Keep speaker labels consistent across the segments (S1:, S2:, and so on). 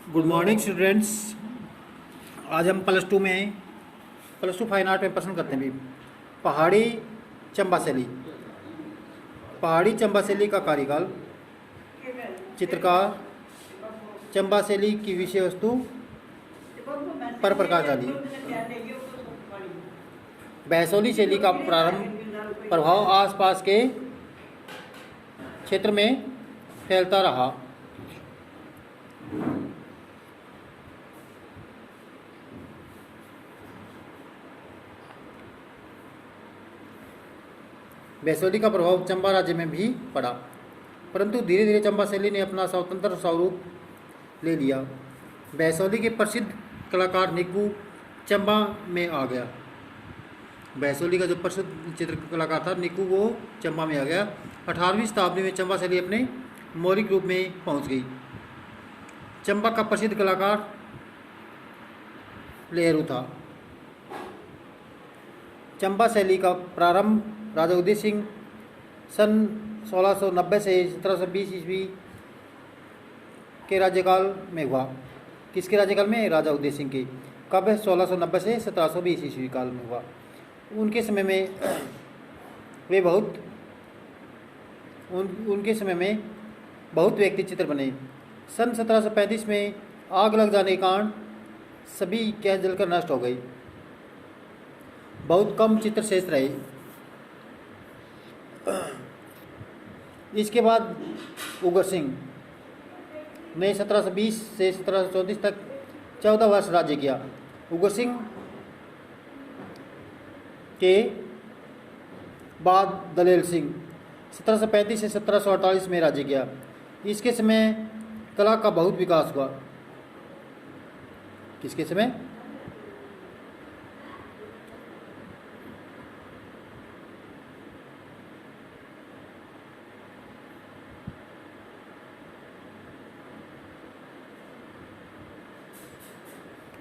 S1: Good morning students. आज हम plus two fine art में पसंद करते हैं भी पहाड़ी चंबा शैली। पहाड़ी चंबा शैली का कार्यकाल, चित्रकार, चंबा शैली की विषय वस्तु पर प्रकाश डाली। बैसोली शैली का प्रारंभ प्रभाव आसपास के क्षेत्र में फैलता रहा। बैसोली का प्रभाव चंबा राज्य में भी पड़ा, परंतु धीरे धीरे चंबा शैली ने अपना स्वतंत्र स्वरूप ले लिया। बैसोली के प्रसिद्ध कलाकार निक्कू चंबा में आ गया। बैसोली का जो प्रसिद्ध चित्र कलाकार था निक्कू, वो चंबा में आ गया। 18वीं शताब्दी में चंबा शैली अपने मौलिक रूप में पहुंच गई। चंबा का प्रसिद्ध कलाकार लेहरू था। चंबा शैली का प्रारंभ राजा उदय सिंह सन 1690 से 1720 ईस्वी के राज्यकाल में हुआ। किसके राज्यकाल में? राजा उदय सिंह के। कब? 1690 से 1720 ईस्वी काल में हुआ। उनके समय में बहुत व्यक्ति चित्र बने। सन 1735 में आग लग जाने के कारण सभी गैस जलकर नष्ट हो गई। बहुत कम चित्र शेष रहे। इसके बाद उगर सिंह ने 1720 से 1734 तक 14 वर्ष राज्य किया। उगर सिंह के बाद दलेल सिंह 1735 से 1748 में राज्य किया। इसके समय कला का बहुत विकास हुआ। किसके समय?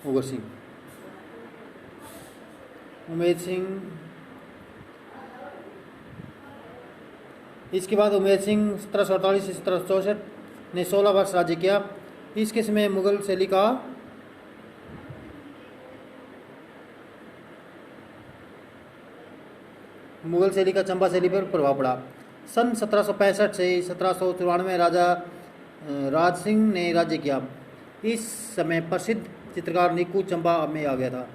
S1: उगर सिंह, उमेद सिंह। इसके बाद उमेद सिंह 1748 से 1764 ने 16 वर्ष राज्य किया। इसके समय मुगल शैली का चंबा शैली पर प्रभाव पड़ा। सन 1765 से 1794 में राजा राज सिंह ने राज्य किया। इस समय प्रसिद्ध चित्रकार निक्कू चंबा में आ गया था।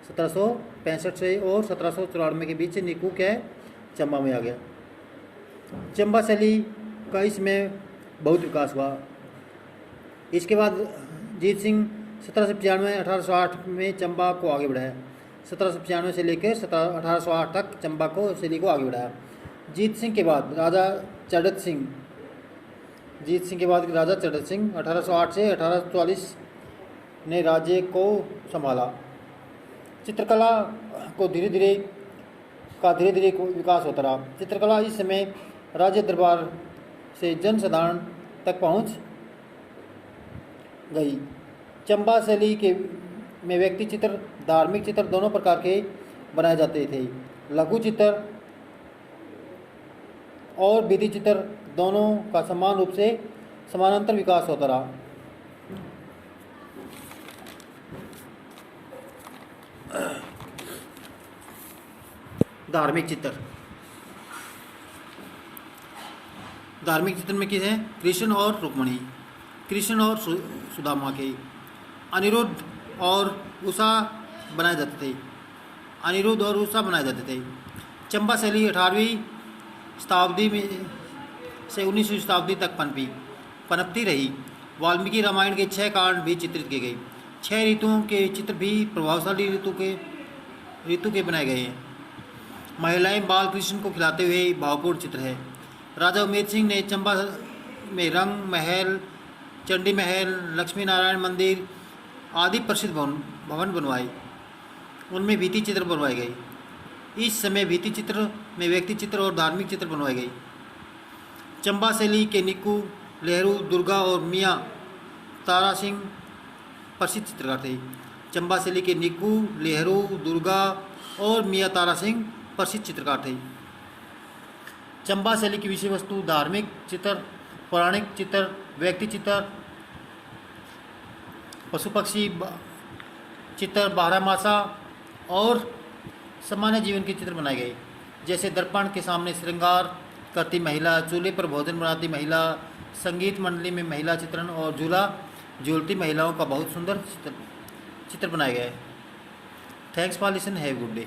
S1: 1765 से और 1794 के बीच निक्कू चंबा में आ गया। चंबा शैली का इसमें बहुत विकास हुआ। इसके बाद जीत सिंह 1795-1808 में चंबा को आगे बढ़ाया। 1795 से लेकर 1808 तक चंबा को शैली को आगे बढ़ाया। जीत सिंह के बाद राजा चड़त सिंह 1808 से 1844 ने राज्य को संभाला। चित्रकला को धीरे धीरे विकास होता रहा। चित्रकला इस समय राज्य दरबार से जनसाधारण तक पहुंच गई। चंबा शैली में व्यक्ति चित्र, धार्मिक चित्र दोनों प्रकार के बनाए जाते थे। लघु चित्र और भित्ति चित्र दोनों का समान रूप से समानांतर विकास होता रहा। धार्मिक चित्र में किस हैं? कृष्ण और रुक्मणी, कृष्ण और सुदामा के, अनिरुद्ध और उषा बनाए जाते थे। चंबा शैली 18वीं शताब्दी में से 19वीं शताब्दी तक पनपती रही। वाल्मीकि रामायण के 6 कांड भी चित्रित किए गए। 6 ऋतुओं के चित्र भी प्रभावशाली ऋतु के बनाए गए हैं। महिलाएं बाल कृष्ण को खिलाते हुए भावपूर्ण चित्र है। राजा उमेद सिंह ने चंबा में रंग महल, चंडी महल, लक्ष्मी नारायण मंदिर आदि प्रसिद्ध भवन बनवाए। उनमें भित्ति चित्र बनवाए गए। इस समय भित्ति चित्र में व्यक्ति चित्र और धार्मिक चित्र बनवाए गए। चंबा शैली के निक्कू, लेहरू, दुर्गा और मियाँ तारा सिंह प्रसिद्ध चित्रकार थे। चंबा शैली के निक्कू, लेहरू, दुर्गा और मियाँ तारा सिंह प्रसिद्ध चित्रकार थे। चंबा शैली की विषय वस्तु धार्मिक चित्र, पौराणिक चित्र, व्यक्ति चित्र पशु पक्षी चित्र, बारहमासा और सामान्य जीवन के चित्र बनाए गए, जैसे दर्पण के सामने श्रृंगार करती महिला, चूल्हे पर भोजन बनाती महिला, संगीत मंडली में महिला चित्रण और झूला झूलती महिलाओं का बहुत सुंदर चित्र बनाया गया है। Thanks for listen, have good day.